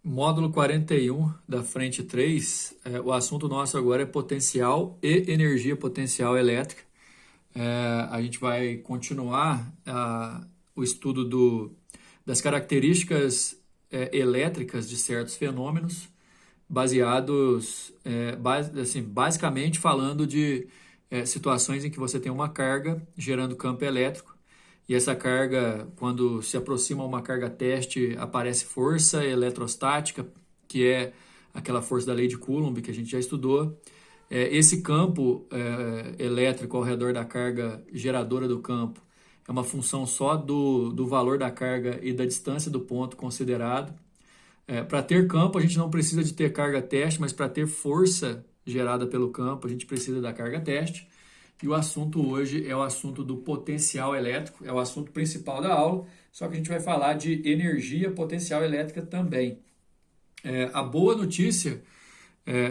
Módulo 41 da frente 3, o assunto nosso agora é potencial e energia potencial elétrica. A gente vai continuar o estudo das características elétricas de certos fenômenos, baseados, basicamente falando de situações em que você tem uma carga gerando campo elétrico, e essa carga, quando se aproxima a uma carga teste, aparece força eletrostática, que é aquela força da lei de Coulomb que a gente já estudou. Esse campo elétrico ao redor da carga geradora do campo é uma função só do valor da carga e da distância do ponto considerado. Para ter campo, a gente não precisa de ter carga teste, mas para ter força gerada pelo campo, a gente precisa da carga teste. E o assunto hoje é o assunto do potencial elétrico, é o assunto principal da aula, só que a gente vai falar de energia potencial elétrica também. A boa notícia,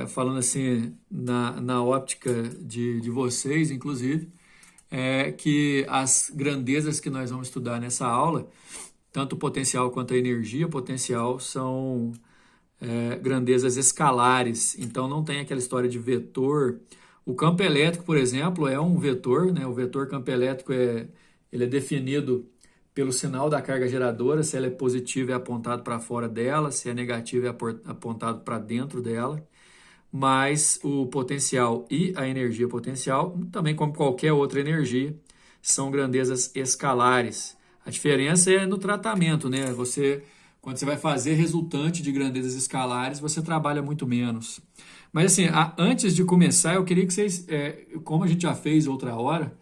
falando assim na óptica de vocês, inclusive, é que as grandezas que nós vamos estudar nessa aula, tanto o potencial quanto a energia potencial, são grandezas escalares, então não tem aquela história de vetor. O campo elétrico, por exemplo, é um vetor, né? O vetor campo elétrico ele é definido pelo sinal da carga geradora, se ela é positiva é apontado para fora dela, se é negativa é apontado para dentro dela. Mas o potencial e a energia potencial, também como qualquer outra energia, são grandezas escalares. A diferença é no tratamento, né? Quando você vai fazer resultante de grandezas escalares, você trabalha muito menos. Mas assim, antes de começar, eu queria que vocês, como a gente já fez outra hora,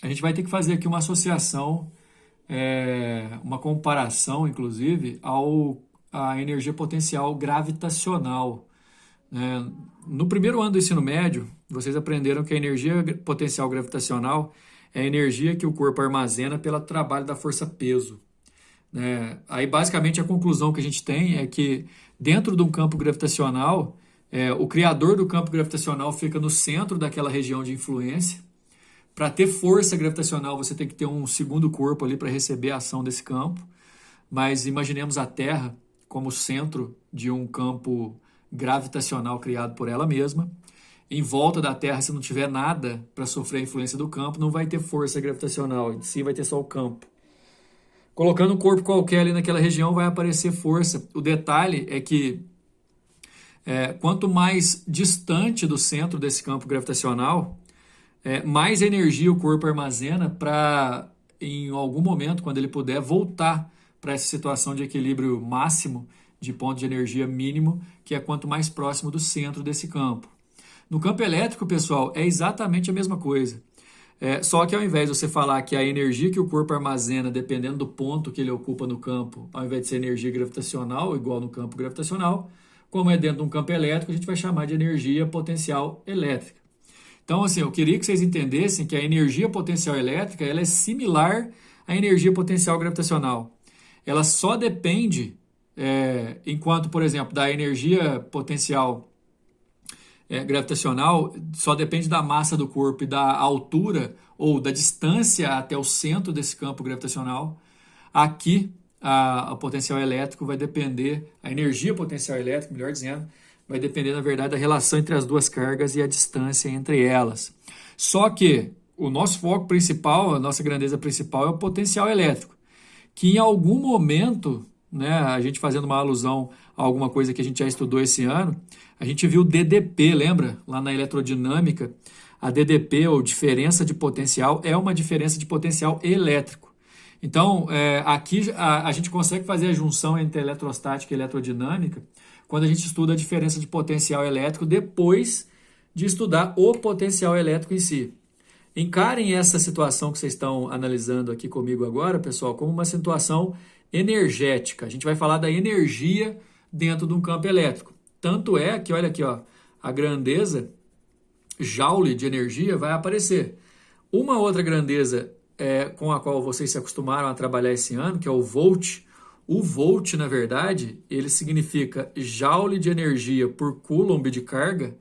a gente vai ter que fazer aqui uma associação, uma comparação, inclusive, à energia potencial gravitacional. No primeiro ano do ensino médio, vocês aprenderam que a energia potencial gravitacional é a energia que o corpo armazena pelo trabalho da força-peso. Aí, basicamente, a conclusão que a gente tem é que, dentro de um campo gravitacional, o criador do campo gravitacional fica no centro daquela região de influência. Para ter força gravitacional, você tem que ter um segundo corpo ali para receber a ação desse campo. Mas imaginemos a Terra como centro de um campo gravitacional criado por ela mesma. Em volta da Terra, se não tiver nada para sofrer a influência do campo, não vai ter força gravitacional, em si vai ter só o campo. Colocando um corpo qualquer ali naquela região, vai aparecer força. O detalhe é que quanto mais distante do centro desse campo gravitacional, mais energia o corpo armazena para, em algum momento, quando ele puder, voltar para essa situação de equilíbrio máximo, de ponto de energia mínimo, que é quanto mais próximo do centro desse campo. No campo elétrico, pessoal, é exatamente a mesma coisa. Só que ao invés de você falar que a energia que o corpo armazena, dependendo do ponto que ele ocupa no campo, ao invés de ser energia gravitacional, igual no campo gravitacional, como é dentro de um campo elétrico, a gente vai chamar de energia potencial elétrica. Então, assim, eu queria que vocês entendessem que a energia potencial elétrica ela é similar à energia potencial gravitacional. Ela só depende, enquanto, por exemplo, da energia potencial gravitacional só depende da massa do corpo e da altura ou da distância até o centro desse campo gravitacional. Aqui, a potencial elétrico vai depender, a energia potencial elétrica, melhor dizendo, vai depender, na verdade, da relação entre as duas cargas e a distância entre elas. Só que o nosso foco principal, a nossa grandeza principal é o potencial elétrico, que em algum momento, né, a gente fazendo uma alusão a alguma coisa que a gente já estudou esse ano, a gente viu DDP, lembra? Lá na eletrodinâmica, a DDP, ou diferença de potencial, é uma diferença de potencial elétrico. Então, aqui a gente consegue fazer a junção entre eletrostática e eletrodinâmica quando a gente estuda a diferença de potencial elétrico depois de estudar o potencial elétrico em si. Encarem essa situação que vocês estão analisando aqui comigo agora, pessoal, como uma situação energética. A gente vai falar da energia dentro de um campo elétrico. Tanto é que, olha aqui, ó, a grandeza Joule de energia vai aparecer. Uma outra grandeza com a qual vocês se acostumaram a trabalhar esse ano, que é o volt. O volt, na verdade, ele significa Joule de energia por Coulomb de carga.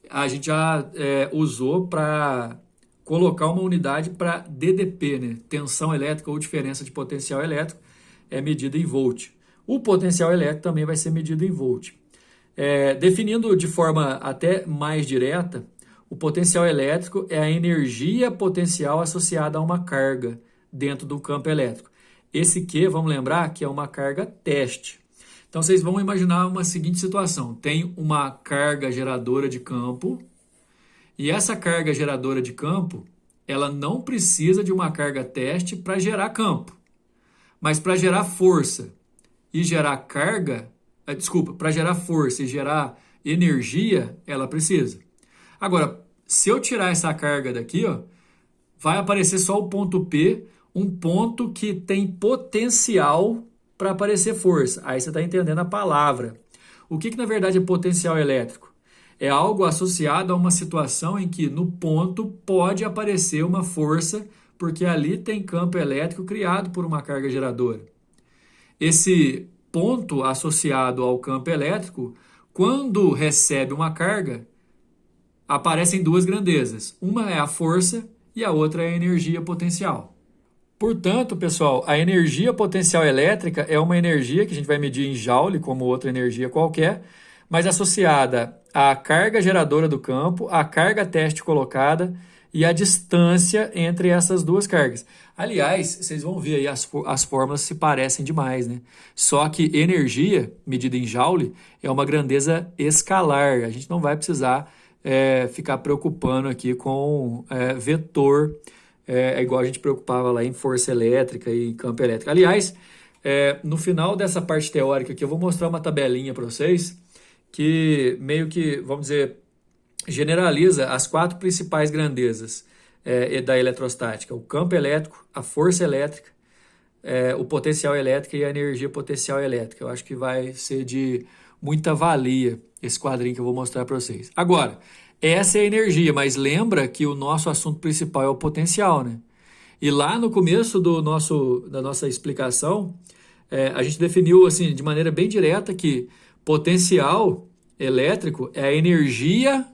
A gente já usou para colocar uma unidade para DDP, né? Tensão elétrica ou diferença de potencial elétrico, é medida em volt. O potencial elétrico também vai ser medido em volt. Definindo de forma até mais direta, o potencial elétrico é a energia potencial associada a uma carga dentro do campo elétrico. Esse Q, vamos lembrar, que é uma carga teste. Então, vocês vão imaginar uma seguinte situação. Tem uma carga geradora de campo e essa carga geradora de campo, ela não precisa de uma carga teste para gerar campo. Mas para gerar força e gerar carga, para gerar força e gerar energia, ela precisa. Agora, se eu tirar essa carga daqui, ó, vai aparecer só o ponto P, um ponto que tem potencial para aparecer força. Aí você está entendendo a palavra. O que na verdade é potencial elétrico? É algo associado a uma situação em que no ponto pode aparecer uma força, porque ali tem campo elétrico criado por uma carga geradora. Esse ponto associado ao campo elétrico, quando recebe uma carga, aparecem duas grandezas. Uma é a força e a outra é a energia potencial. Portanto, pessoal, a energia potencial elétrica é uma energia que a gente vai medir em joule, como outra energia qualquer, mas associada à carga geradora do campo, à carga teste colocada e à distância entre essas duas cargas. Aliás, vocês vão ver aí as fórmulas se parecem demais, né? Só que energia, medida em joule, é uma grandeza escalar. A gente não vai precisar ficar preocupando aqui com vetor, igual a gente preocupava lá em força elétrica e em campo elétrico. Aliás, no final dessa parte teórica aqui, eu vou mostrar uma tabelinha para vocês que meio que, vamos dizer, generaliza as 4 principais grandezas da eletrostática: o campo elétrico, a força elétrica, o potencial elétrico e a energia potencial elétrica. Eu acho que vai ser de muita valia esse quadrinho que eu vou mostrar para vocês. Agora, essa é a energia, mas lembra que o nosso assunto principal é o potencial, né? E lá no começo da nossa explicação, a gente definiu assim, de maneira bem direta que potencial elétrico é a energia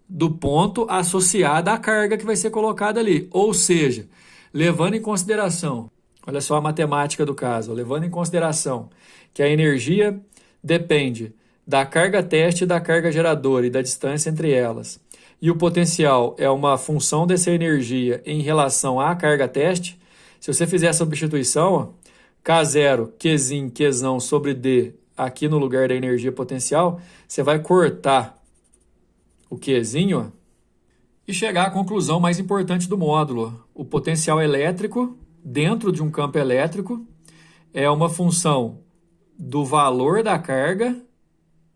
do ponto associada à carga que vai ser colocada ali. Ou seja, levando em consideração, olha só a matemática do caso, levando em consideração que a energia depende da carga teste e da carga geradora e da distância entre elas. E o potencial é uma função dessa energia em relação à carga teste. Se você fizer essa substituição, ó, K0, Qzinho, Qzão sobre D, aqui no lugar da energia potencial, você vai cortar o Qzinho, ó, e chegar à conclusão mais importante do módulo. Ó. O potencial elétrico dentro de um campo elétrico é uma função do valor da carga.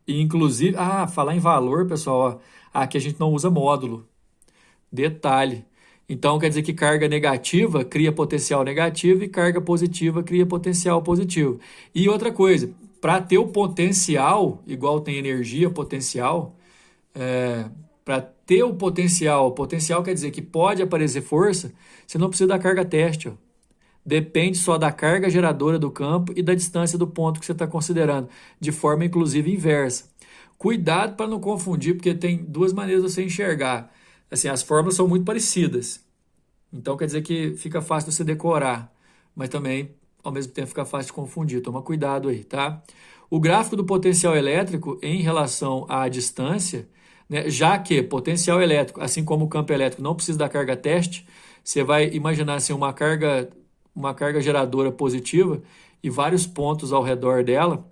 E inclusive, falar em valor, pessoal, ó, aqui a gente não usa módulo. Detalhe. Então, quer dizer que carga negativa cria potencial negativo e carga positiva cria potencial positivo. E outra coisa, para ter o potencial, igual tem energia potencial, para ter o potencial quer dizer que pode aparecer força, você não precisa da carga teste, ó. Depende só da carga geradora do campo e da distância do ponto que você está considerando, de forma inclusive inversa. Cuidado para não confundir, porque tem duas maneiras de você enxergar. Assim, as fórmulas são muito parecidas, então quer dizer que fica fácil de você decorar, mas também, ao mesmo tempo, fica fácil de confundir. Toma cuidado aí, tá? O gráfico do potencial elétrico em relação à distância, né, já que potencial elétrico, assim como o campo elétrico, não precisa da carga teste, você vai imaginar assim, uma carga geradora positiva e vários pontos ao redor dela.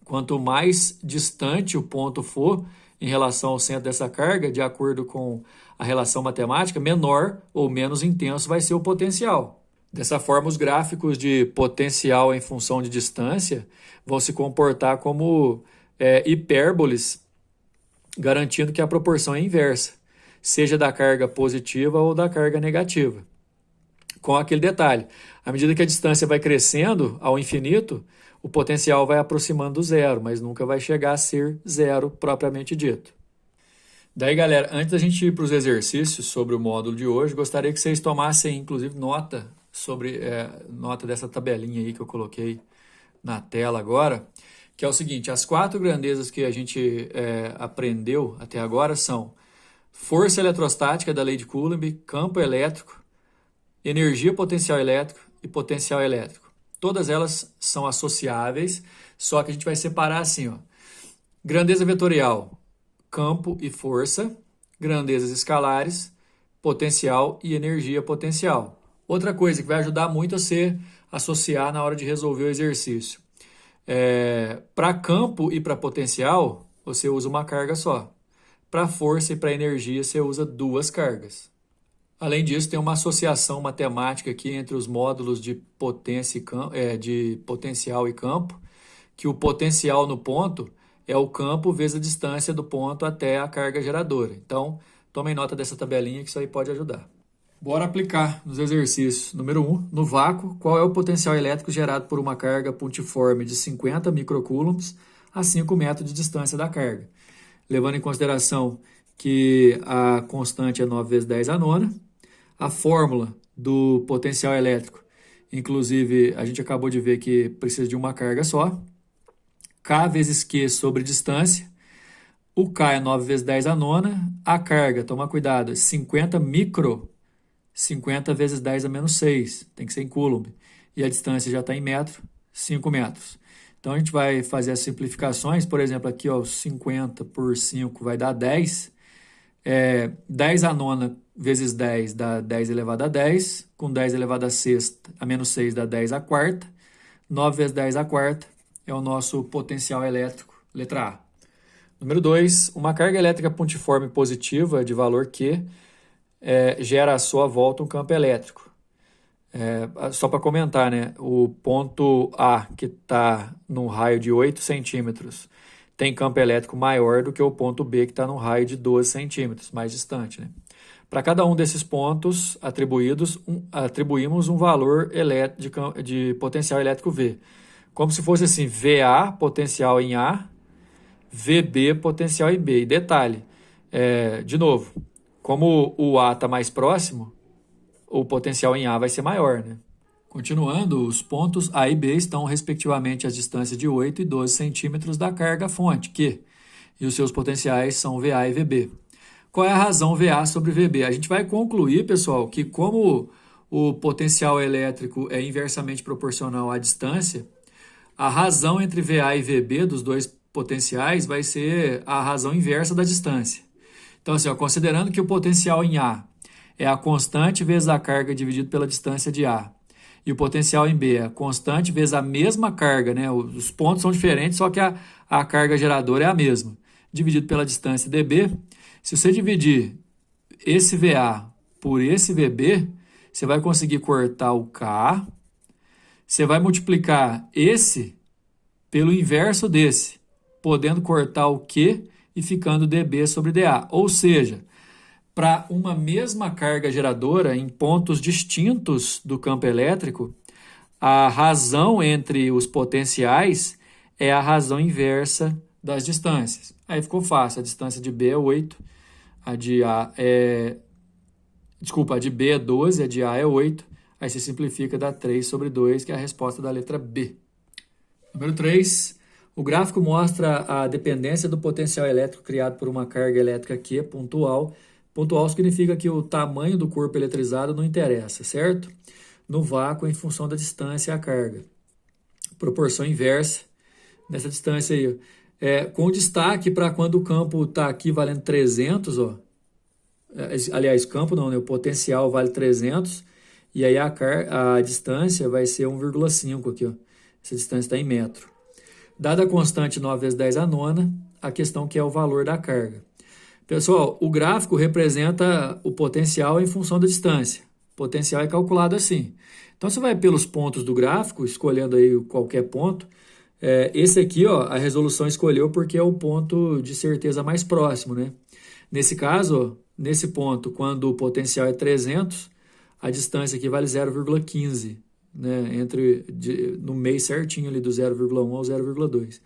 Quanto mais distante o ponto for em relação ao centro dessa carga, de acordo com a relação matemática, menor ou menos intenso vai ser o potencial. Dessa forma, os gráficos de potencial em função de distância vão se comportar como hipérboles, garantindo que a proporção é inversa, seja da carga positiva ou da carga negativa. Com aquele detalhe, à medida que a distância vai crescendo ao infinito, o potencial vai aproximando do zero, mas nunca vai chegar a ser zero propriamente dito. Daí, galera, antes da gente ir para os exercícios sobre o módulo de hoje, gostaria que vocês tomassem, inclusive, nota dessa tabelinha aí que eu coloquei na tela agora, que é o seguinte: as 4 grandezas que a gente aprendeu até agora são força eletrostática da lei de Coulomb, campo elétrico, energia potencial elétrico e potencial elétrico. todas elas são associáveis, só que a gente vai separar assim, ó. Grandeza vetorial, campo e força. Grandezas escalares, potencial e energia potencial. Outra coisa que vai ajudar muito a você associar na hora de resolver o exercício. Para campo e para potencial, você usa uma carga só. Para força e para energia, você usa duas cargas. Além disso, tem uma associação matemática aqui entre os módulos de potência de potencial e campo, que o potencial no ponto é o campo vezes a distância do ponto até a carga geradora. Então, tomem nota dessa tabelinha que isso aí pode ajudar. Bora aplicar nos exercícios. Número 1, no vácuo, qual é o potencial elétrico gerado por uma carga pontiforme de 50 microcoulombs a 5 metros de distância da carga? Levando em consideração que a constante é 9 vezes 10 a nona, a fórmula do potencial elétrico, inclusive a gente acabou de ver que precisa de uma carga só, K vezes Q sobre distância, o K é 9 vezes 10 a nona, a carga, toma cuidado, é 50 micro, 50 vezes 10 a menos 6, tem que ser em coulomb, e a distância já está em metro, 5 metros. Então a gente vai fazer as simplificações, por exemplo, aqui ó, 50 por 5 vai dar 10, 10 a nona vezes 10 dá 10 elevado a 10, com 10 elevado a sexta, a menos 6 dá 10 a quarta, 9 vezes 10 a quarta é o nosso potencial elétrico, letra A. Número 2, uma carga elétrica pontiforme positiva de valor Q gera à sua volta um campo elétrico. Só para comentar, né? O ponto A, que está num raio de 8 centímetros, tem campo elétrico maior do que o ponto B, que está num raio de 12 centímetros, mais distante, né? Para cada um desses pontos atribuímos um valor de potencial elétrico V. Como se fosse assim, VA, potencial em A, VB, potencial em B. E detalhe, de novo, como o A está mais próximo, o potencial em A vai ser maior, né? Continuando, os pontos A e B estão respectivamente às distâncias de 8 e 12 centímetros da carga fonte, Q, e os seus potenciais são VA e VB. Qual é a razão VA sobre VB? A gente vai concluir, pessoal, que como o potencial elétrico é inversamente proporcional à distância, a razão entre VA e VB dos dois potenciais vai ser a razão inversa da distância. Então, assim, ó, considerando que o potencial em A é a constante vezes a carga dividido pela distância de A, e o potencial em B é a constante vezes a mesma carga, né? Os pontos são diferentes, só que a carga geradora é a mesma, dividido pela distância dB. Se você dividir esse VA por esse VB, você vai conseguir cortar o K. Você vai multiplicar esse pelo inverso desse, podendo cortar o Q e ficando dB sobre dA. Ou seja, para uma mesma carga geradora em pontos distintos do campo elétrico, a razão entre os potenciais é a razão inversa das distâncias. Aí ficou fácil, a distância de B é 8, a de B é 12, a de A é 8. Aí você simplifica, dá 3 sobre 2, que é a resposta da letra B. Número 3, o gráfico mostra a dependência do potencial elétrico criado por uma carga elétrica Q pontual. Pontual significa que o tamanho do corpo eletrizado não interessa, certo? No vácuo, em função da distância e a carga. Proporção inversa nessa distância aí. Com destaque para quando o campo está aqui valendo 300, ó. Aliás, campo não, né? O potencial vale 300, e aí a distância vai ser 1,5 aqui, ó. Essa distância está em metro. Dada a constante 9 vezes 10 a nona, a questão que é o valor da carga. Pessoal, o gráfico representa o potencial em função da distância. O potencial é calculado assim. Então, você vai pelos pontos do gráfico, escolhendo aí qualquer ponto. Esse aqui, ó, a resolução escolheu porque é o ponto de certeza mais próximo, né? Nesse caso, ó, nesse ponto, quando o potencial é 300, a distância aqui vale 0,15, né? No meio certinho ali do 0,1 ao 0,2.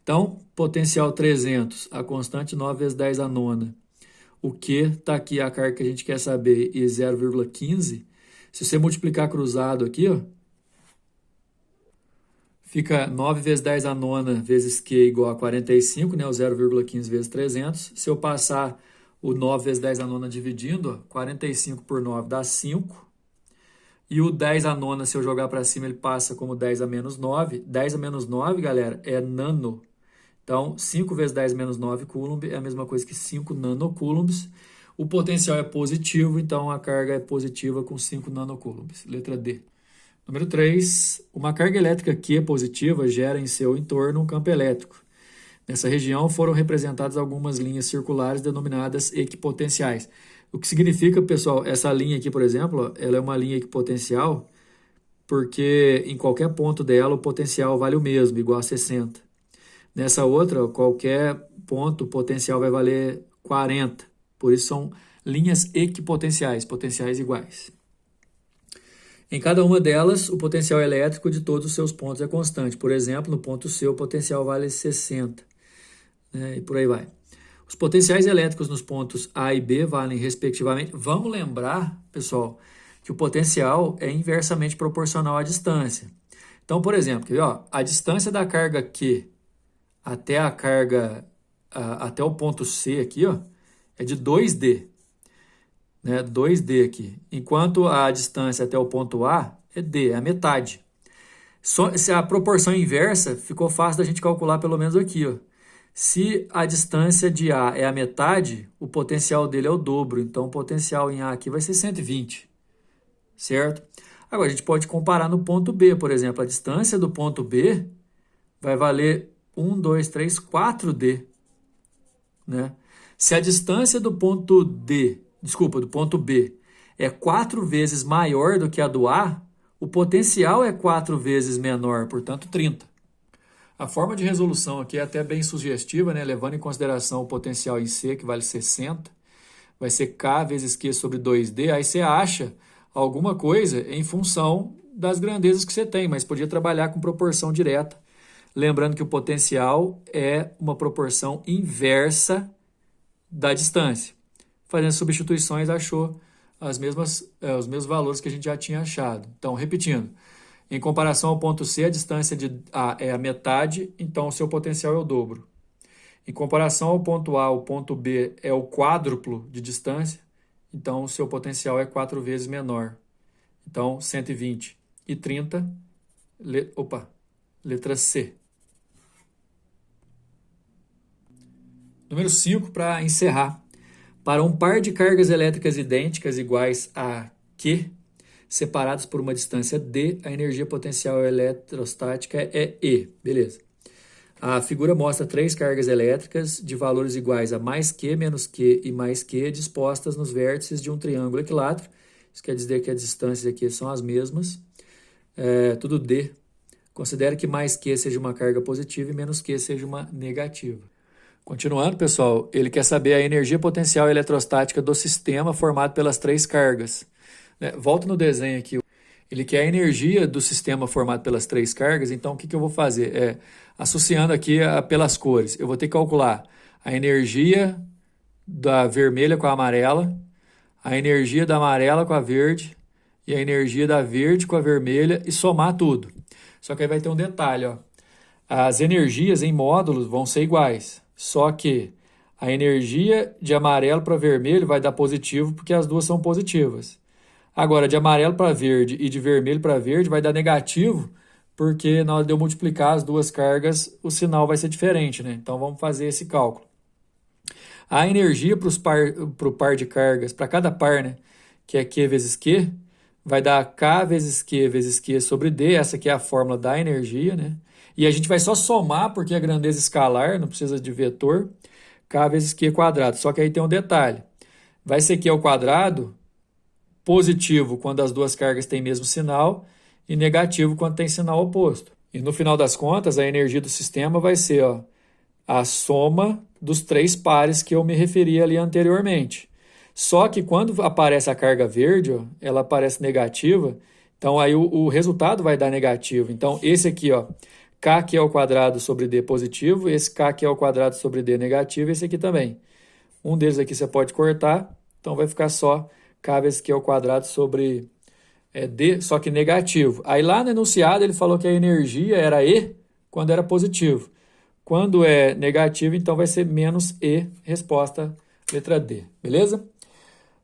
Então, potencial 300, a constante 9 vezes 10 a nona. O Q está aqui, a carga que a gente quer saber, e 0,15. Se você multiplicar cruzado aqui, ó, fica 9 vezes 10 a nona vezes Q igual a 45, né? O 0,15 vezes 300. Se eu passar o 9 vezes 10 a nona dividindo, ó, 45 por 9 dá 5. E o 10 a nona, se eu jogar para cima, ele passa como 10 a menos 9. 10 a menos 9, galera, é nano. Então, 5 vezes 10 menos 9 coulomb é a mesma coisa que 5 nanocoulombs. O potencial é positivo, então a carga é positiva com 5 nanocoulombs. Letra D. Número 3. Uma carga elétrica Q positiva gera em seu entorno um campo elétrico. Nessa região foram representadas algumas linhas circulares denominadas equipotenciais. O que significa, pessoal, essa linha aqui, por exemplo, ó, ela é uma linha equipotencial porque em qualquer ponto dela o potencial vale o mesmo, igual a 60. Nessa outra, qualquer ponto, o potencial vai valer 40. Por isso são linhas equipotenciais, potenciais iguais. Em cada uma delas, o potencial elétrico de todos os seus pontos é constante. Por exemplo, no ponto C, o potencial vale 60. Né, e por aí vai. Os potenciais elétricos nos pontos A e B valem respectivamente. Vamos lembrar, pessoal, que o potencial é inversamente proporcional à distância. Então, por exemplo, a distância da carga Q até a carga até o ponto C aqui, ó, é de 2D, né? 2D aqui. Enquanto a distância até o ponto A é D, é a metade. Se a proporção inversa, ficou fácil da gente calcular pelo menos aqui, ó. Se a distância de A é a metade, o potencial dele é o dobro. Então, o potencial em A aqui vai ser 120, certo? Agora, a gente pode comparar no ponto B, por exemplo. A distância do ponto B vai valer 1, 2, 3, 4D. Né? Se a distância do ponto do ponto B é 4 vezes maior do que a do A, o potencial é 4 vezes menor, portanto 30. A forma de resolução aqui é até bem sugestiva, né? Levando em consideração o potencial em C, que vale 60, vai ser K vezes Q sobre 2D, aí você acha alguma coisa em função das grandezas que você tem, mas podia trabalhar com proporção direta, lembrando que o potencial é uma proporção inversa da distância. Fazendo substituições, achou os mesmos valores que a gente já tinha achado. Então, repetindo, em comparação ao ponto C, a distância de A é a metade, então o seu potencial é o dobro. Em comparação ao ponto A, o ponto B é o quádruplo de distância, então o seu potencial é 4 vezes menor. Então, 120 e 30, letra C. Número 5, para encerrar. Para um par de cargas elétricas idênticas iguais a Q, separados por uma distância D, a energia potencial eletrostática é E. Beleza. A figura mostra 3 cargas elétricas de valores iguais a mais Q, menos Q e mais Q dispostas nos vértices de um triângulo equilátero. Isso quer dizer que as distâncias aqui são as mesmas. Tudo D. Considere que mais Q seja uma carga positiva e menos Q seja uma negativa. Continuando, pessoal, ele quer saber a energia potencial eletrostática do sistema formado pelas 3 cargas. Volto no desenho aqui. Ele quer a energia do sistema formado pelas 3 cargas, então o que eu vou fazer? Associando aqui pelas cores, eu vou ter que calcular a energia da vermelha com a amarela, a energia da amarela com a verde e a energia da verde com a vermelha e somar tudo. Só que aí vai ter um detalhe, ó. As energias em módulos vão ser iguais, só que a energia de amarelo para vermelho vai dar positivo porque as duas são positivas. Agora, de amarelo para verde e de vermelho para verde vai dar negativo, porque na hora de eu multiplicar as duas cargas, o sinal vai ser diferente, né? Então, vamos fazer esse cálculo. A energia para o par de cargas, para cada par, né, que é Q vezes Q, vai dar K vezes Q sobre D. Essa aqui é a fórmula da energia, né? E a gente vai só somar, porque é grandeza escalar, não precisa de vetor, K vezes Q quadrado. Só que aí tem um detalhe. Vai ser Q ao quadrado positivo quando as duas cargas têm mesmo sinal e negativo quando tem sinal oposto. E no final das contas, a energia do sistema vai ser a soma dos 3 pares que eu me referi ali anteriormente. Só que quando aparece a carga verde, ela aparece negativa, então aí o resultado vai dar negativo. Então esse aqui, K que é ao quadrado sobre D positivo, esse K que é ao quadrado sobre D negativo, esse aqui também. Um deles aqui você pode cortar, então vai ficar só K vezes Q ao quadrado sobre D, só que negativo. Aí lá no enunciado ele falou que a energia era E quando era positivo. Quando é negativo, então vai ser menos E, resposta letra D, beleza?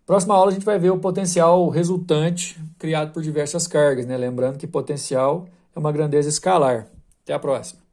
Próxima aula a gente vai ver o potencial resultante criado por diversas cargas, né? Lembrando que potencial é uma grandeza escalar. Até a próxima.